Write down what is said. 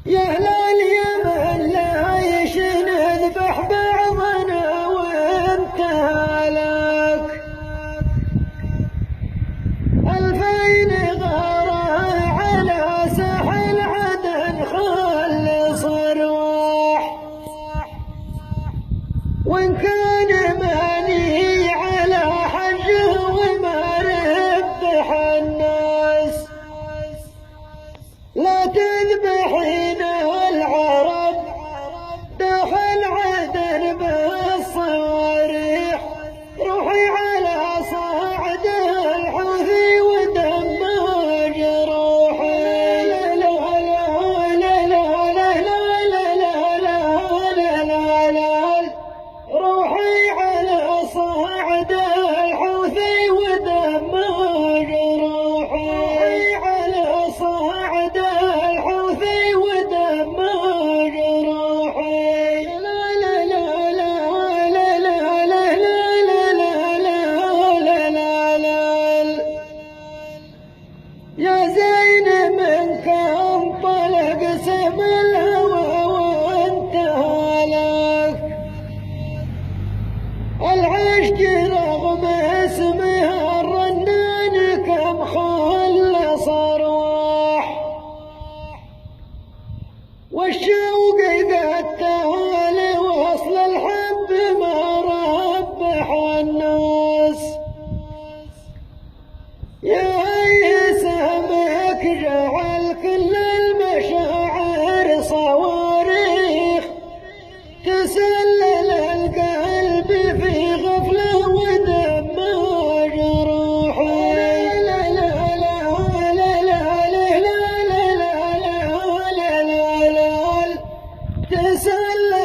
يا أهل اليمن لا نذبح بعضنا وانت لك 2000 غارة على ساحل عدن خلص ارواح، وان كان ماني على حجه وما ربح الناس لا تذبحين العرب داخل عدن بالصواريخ، روحي على صعد الحوثي ودماج روحي. لا لا لا لا لا لا لا لا لا لا، روحي على صعد الحوثي ودماج روحي، على صعد الحوثي ودماج روحي. لا لا لا لا لا لا لا لا لا لا لا، يا زين من كان طلق سم الهوى وانتهى لك العشق رغم اسمها الرنان كم خلص ارواح، والشوق قتال وصل الحب ما ربح الناس. يا سمك جعل كل المشاعر صواريخ تسلل القلب في غفلة ودماج روحي. لا لا لا لا لا لا لا لا لا لا لا لا، تسلل